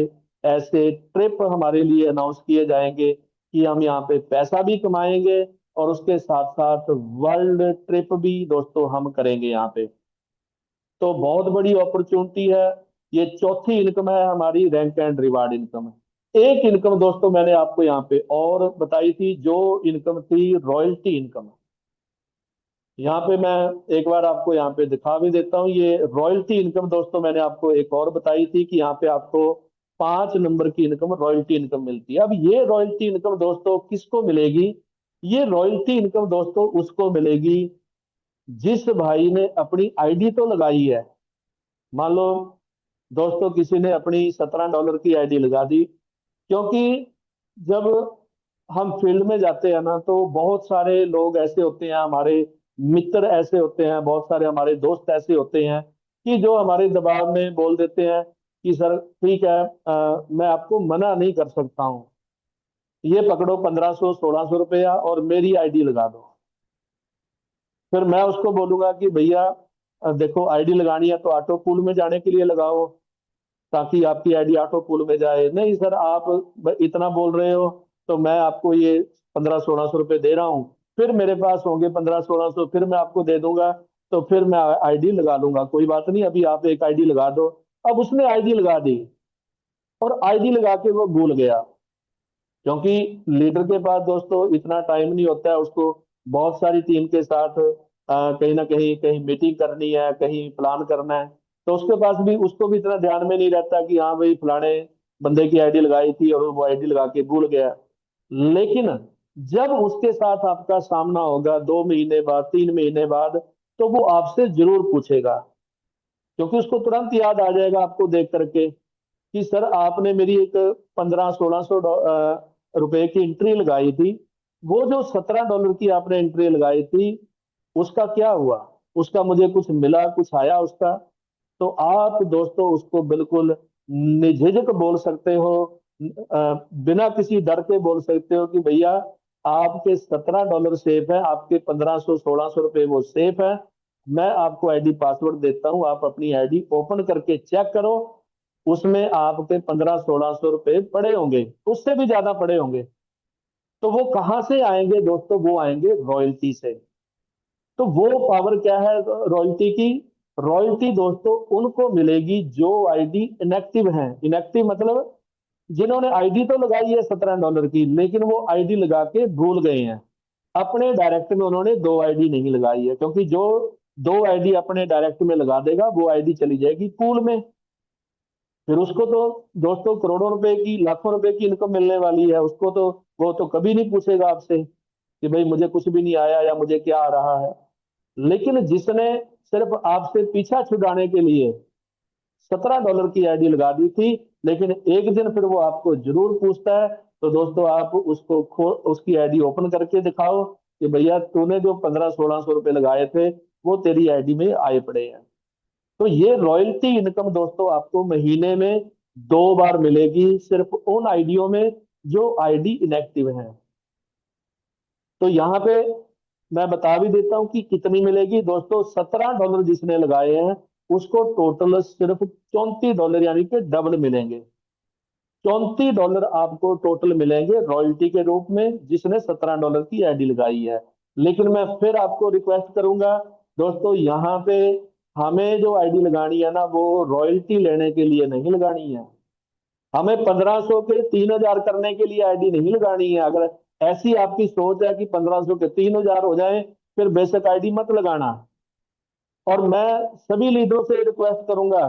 Speaker 2: ऐसे ट्रिप हमारे लिए अनाउंस किए जाएंगे कि हम यहाँ पे पैसा भी कमाएंगे और उसके साथ साथ वर्ल्ड ट्रिप भी दोस्तों हम करेंगे यहाँ पे। तो बहुत बड़ी अपॉर्चुनिटी है। ये चौथी इनकम है हमारी, रैंक एंड रिवार्ड इनकम। एक इनकम दोस्तों मैंने आपको यहाँ पे और बताई थी, जो इनकम थी रॉयल्टी इनकम। यहाँ पे मैं एक बार आपको यहाँ पे दिखा भी देता हूँ। ये रॉयल्टी इनकम दोस्तों मैंने आपको एक और बताई थी कि यहाँ पे आपको 5 नंबर की इनकम रॉयल्टी इनकम मिलती है। अब ये रॉयल्टी इनकम दोस्तों किसको मिलेगी? ये रॉयल्टी इनकम दोस्तों उसको मिलेगी जिस भाई ने अपनी आईडी तो लगाई है। मान लो दोस्तों किसी ने अपनी $17 की आईडी लगा दी, क्योंकि जब हम फील्ड में जाते हैं ना तो बहुत सारे लोग ऐसे होते हैं, हमारे मित्र ऐसे होते हैं, बहुत सारे हमारे दोस्त ऐसे होते हैं कि जो हमारे दबाव में बोल देते हैं कि सर ठीक है, मैं आपको मना नहीं कर सकता हूँ, ये पकड़ो 1500 1600 रुपया और मेरी आईडी लगा दो। फिर मैं उसको बोलूंगा कि भैया देखो आईडी लगानी है तो ऑटो पूल में जाने के लिए लगाओ, ताकि आपकी आईडी ऑटो पूल में जाए। नहीं सर आप इतना बोल रहे हो तो मैं आपको ये 1500 1600 रुपये दे रहा हूँ, फिर मेरे पास होंगे 1500 1600, फिर मैं आपको दे दूंगा, तो फिर मैं आईडी लगा लूंगा, कोई बात नहीं, अभी आप एक आईडी लगा दो। अब उसने आईडी लगा दी और आईडी लगा के वो भूल गया, क्योंकि लीडर के पास दोस्तों इतना टाइम नहीं होता है, उसको बहुत सारी टीम के साथ कहीं ना कहीं कहीं मीटिंग करनी है, कहीं प्लान करना है। तो उसके पास भी, उसको भी इतना ध्यान में नहीं रहता कि हाँ भाई फलाने बंदे की आईडी लगाई थी और वो आईडी लगा के भूल गया। लेकिन जब उसके साथ आपका सामना होगा 2 महीने बाद, 3 महीने बाद, तो वो आपसे जरूर पूछेगा, क्योंकि उसको तुरंत याद आ जाएगा आपको देख करके कि सर आपने मेरी एक 1500 1600 रुपए की एंट्री लगाई थी, वो जो $17 की आपने एंट्री लगाई थी उसका क्या हुआ? उसका मुझे कुछ मिला, कुछ आया उसका? तो आप दोस्तों उसको बिल्कुल निझिझक बोल सकते हो, बिना किसी डर के बोल सकते हो कि भैया आपके $17 सेफ है, आपके 1500 1600 रुपये वो सेफ है। मैं आपको आईडी पासवर्ड देता हूँ, आप अपनी आईडी ओपन करके चेक करो, उसमें आपके 1500 1600 रुपये पड़े होंगे, उससे भी ज्यादा पड़े होंगे। तो वो कहाँ से आएंगे दोस्तों? वो आएंगे रॉयल्टी से। तो वो पावर क्या है रॉयल्टी की? रॉयल्टी दोस्तों उनको मिलेगी जो आईडी इनएक्टिव है। इनएक्टिव मतलब जिन्होंने आईडी तो लगाई है $17 की, लेकिन वो आईडी लगा के भूल गए हैं, अपने डायरेक्ट में उन्होंने दो आईडी नहीं लगाई है, क्योंकि जो दो आईडी अपने डायरेक्ट में लगा देगा वो आईडी चली जाएगी पूल में। फिर उसको तो दोस्तों करोड़ों रुपए की, लाखों रुपए की इनकम मिलने वाली है, उसको तो वो तो कभी नहीं पूछेगा आपसे कि भाई मुझे कुछ भी नहीं आया या मुझे क्या आ रहा है। लेकिन जिसने सिर्फ आपसे पीछा छुड़ाने के लिए $17 की आईडी लगा दी थी, लेकिन एक दिन फिर वो आपको जरूर पूछता है, तो दोस्तों आप उसको उसकी आईडी ओपन करके दिखाओ कि भैया तूने जो 1500 1600 रुपये लगाए थे वो तेरी आईडी में आए पड़े हैं। तो ये रॉयल्टी इनकम दोस्तों आपको महीने में 2 बार मिलेगी, सिर्फ उन आईडियो में जो आईडी इनएक्टिव है। तो यहाँ पे मैं बता भी देता हूँ कि कितनी मिलेगी दोस्तों। $17 जिसने लगाए हैं उसको टोटल सिर्फ $34 यानी कि डबल मिलेंगे। $34 आपको टोटल मिलेंगे रॉयल्टी के रूप में, जिसने $17 की आईडी लगाई है। लेकिन मैं फिर आपको रिक्वेस्ट करूंगा दोस्तों, यहाँ पे हमें जो आईडी लगानी है ना, वो रॉयल्टी लेने के लिए नहीं लगानी है। हमें 1500 के 3000 करने के लिए आईडी नहीं लगानी है। अगर ऐसी आपकी सोच है कि 1500 के 3000 हो जाए, फिर बेशक आईडी मत लगाना। और मैं सभी लीडरों से रिक्वेस्ट करूंगा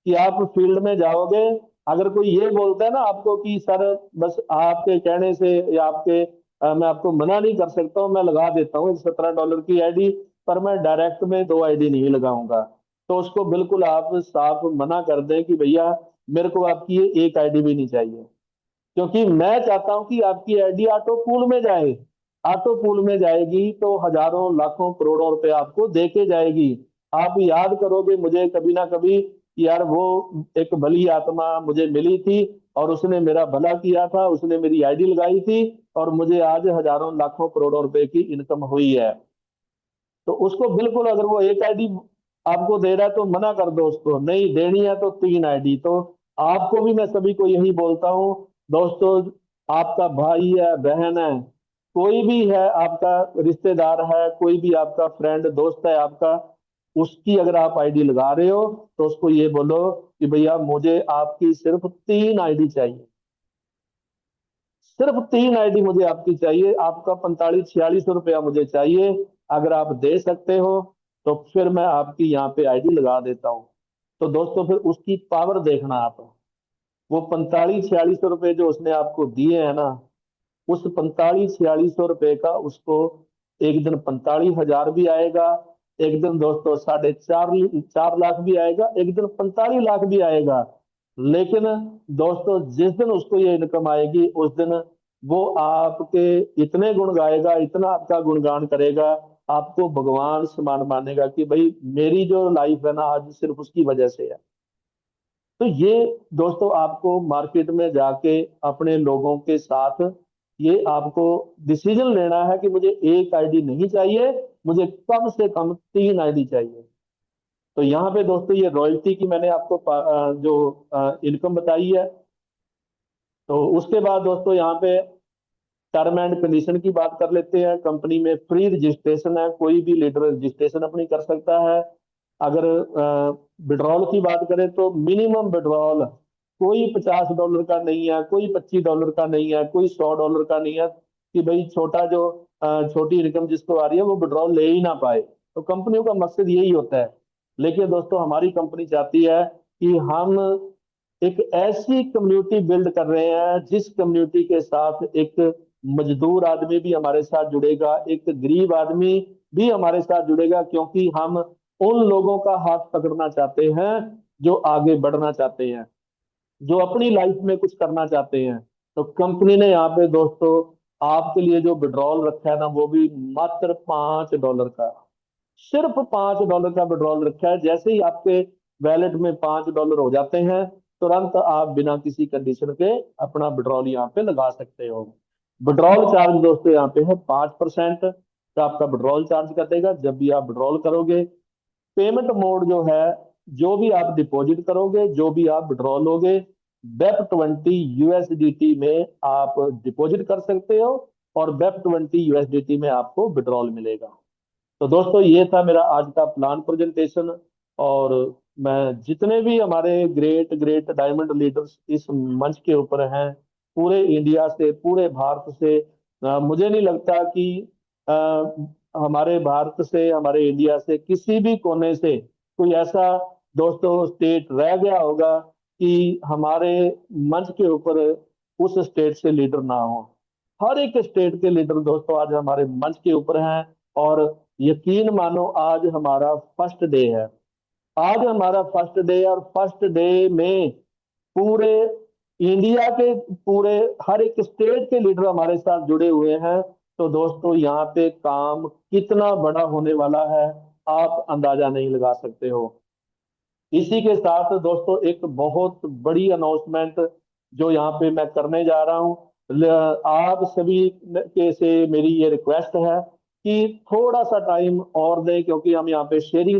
Speaker 2: कि आप फील्ड में जाओगे, अगर कोई ये बोलता है ना आपको कि सर बस आपके कहने से या आपके मैं आपको मना नहीं कर सकता हूँ, मैं लगा देता हूँ $17 की आईडी, पर मैं डायरेक्ट में 2 आईडी नहीं लगाऊंगा, तो उसको बिल्कुल आप साफ मना कर दें कि भैया मेरे को आपकी ये एक आईडी भी नहीं चाहिए। क्योंकि मैं चाहता हूं कि आपकी आईडी ऑटो पूल में जाए। ऑटो पूल में जाएगी तो हजारों लाखों करोड़ों रुपए आपको दे के जाएगी। आप याद करोगे मुझे कभी ना कभी कि यार वो एक भली आत्मा मुझे मिली थी और उसने मेरा भला किया था, उसने मेरी आईडी लगाई थी और मुझे आज हजारों लाखों करोड़ों रुपए की इनकम हुई है। तो उसको बिल्कुल, अगर वो एक आईडी आपको दे रहा है तो मना कर दो उसको, नहीं देनी है तो 3 आईडी। तो आपको भी मैं सभी को यही बोलता हूँ दोस्तों, आपका भाई है, बहन है, कोई भी है, आपका रिश्तेदार है, कोई भी आपका फ्रेंड दोस्त है आपका, उसकी अगर आप आईडी लगा रहे हो तो उसको ये बोलो कि भैया मुझे आपकी सिर्फ 3 आईडी चाहिए। सिर्फ 3 आईडी मुझे आपकी चाहिए, आपका 4500 4600 रुपया मुझे चाहिए। अगर आप दे सकते हो तो फिर मैं आपकी यहाँ पे आईडी लगा देता हूँ। तो दोस्तों फिर उसकी पावर देखना आप। वो 4500 4600 रुपये जो उसने आपको दिए हैं ना, उस 4500 4600 रुपये का उसको एक दिन 45,000 भी आएगा, एक दिन दोस्तों 4.5 4 लाख भी आएगा, एक दिन 45 लाख भी आएगा। लेकिन दोस्तों जिस दिन उसको ये इनकम आएगी उस दिन वो आपके इतने गुण गाएगा, इतना आपका गुणगान करेगा, आपको भगवान समान मानेगा कि भाई मेरी जो लाइफ है ना आज सिर्फ उसकी वजह से है। तो ये दोस्तों आपको मार्केट में जाके अपने लोगों के साथ ये आपको डिसीजन लेना है कि मुझे एक आईडी नहीं चाहिए, मुझे कम से कम 3 आईडी चाहिए। तो यहाँ पे दोस्तों ये रॉयल्टी की मैंने आपको जो इनकम बताई है। तो उसके बाद दोस्तों यहाँ पे टर्म एंड कंडीशन की बात कर लेते हैं। कंपनी में फ्री रजिस्ट्रेशन है, कोई भी लीडर रजिस्ट्रेशन अपनी कर सकता है। अगर विड्रॉल की बात करें तो मिनिमम विड्रॉल कोई $50 का नहीं है, कोई $25 का नहीं है, कोई $100 का नहीं है कि भाई छोटा जो छोटी इनकम जिसको आ रही है वो विड्रॉल ले ही ना पाए। तो कंपनियों का मकसद यही होता है। लेकिन दोस्तों हमारी कंपनी चाहती है कि हम एक ऐसी कम्युनिटी बिल्ड कर रहे हैं जिस कम्युनिटी के साथ एक मजदूर आदमी भी हमारे साथ जुड़ेगा, एक गरीब आदमी भी हमारे साथ जुड़ेगा, क्योंकि हम उन लोगों का हाथ पकड़ना चाहते हैं जो आगे बढ़ना चाहते हैं, जो अपनी लाइफ में कुछ करना चाहते हैं। तो कंपनी ने यहाँ पे दोस्तों आपके लिए जो विड्रॉल रखा है ना, वो भी मात्र $5 का, सिर्फ $5 का विड्रॉल रखा है। जैसे ही आपके वैलेट में $5 हो जाते हैं, तुरंत आप बिना किसी कंडीशन के अपना विड्रॉल यहाँ पे लगा सकते हो। विड्रॉल चार्ज दोस्तों यहाँ पे है 5% का आपका विड्रॉल चार्ज कटेगा जब भी आप विड्रॉल करोगे। पेमेंट मोड जो है, जो भी आप डिपॉजिट करोगे, जो भी आप विड्रॉल लोगे, BEP20 USDT में आप डिपॉजिट कर सकते हो और BEP20 USDT में आपको विड्रॉल मिलेगा। तो दोस्तों ये था मेरा आज का प्लान प्रेजेंटेशन। और मैं जितने भी हमारे ग्रेट ग्रेट डायमंड लीडर्स इस मंच के ऊपर हैं, पूरे इंडिया से, पूरे भारत से, मुझे नहीं लगता कि अ, हमारे भारत से, हमारे इंडिया से किसी भी कोने से कोई ऐसा दोस्तों स्टेट रह गया होगा कि हमारे मंच के ऊपर उस स्टेट से लीडर ना हो। हर एक स्टेट के लीडर दोस्तों आज हमारे मंच के ऊपर हैं। और यकीन मानो आज हमारा फर्स्ट डे है। आज हमारा फर्स्ट डे है और फर्स्ट डे में पूरे इंडिया के, पूरे हर एक स्टेट के लीडर हमारे साथ जुड़े हुए हैं। तो दोस्तों यहाँ पे काम कितना बड़ा होने वाला है आप अंदाजा नहीं लगा सकते हो। इसी के साथ दोस्तों एक बहुत बड़ी अनाउंसमेंट जो यहाँ पे मैं करने जा रहा हूँ। आप सभी के से मेरी ये रिक्वेस्ट है कि थोड़ा सा टाइम और दें, क्योंकि हम यहाँ पे शेयरिंग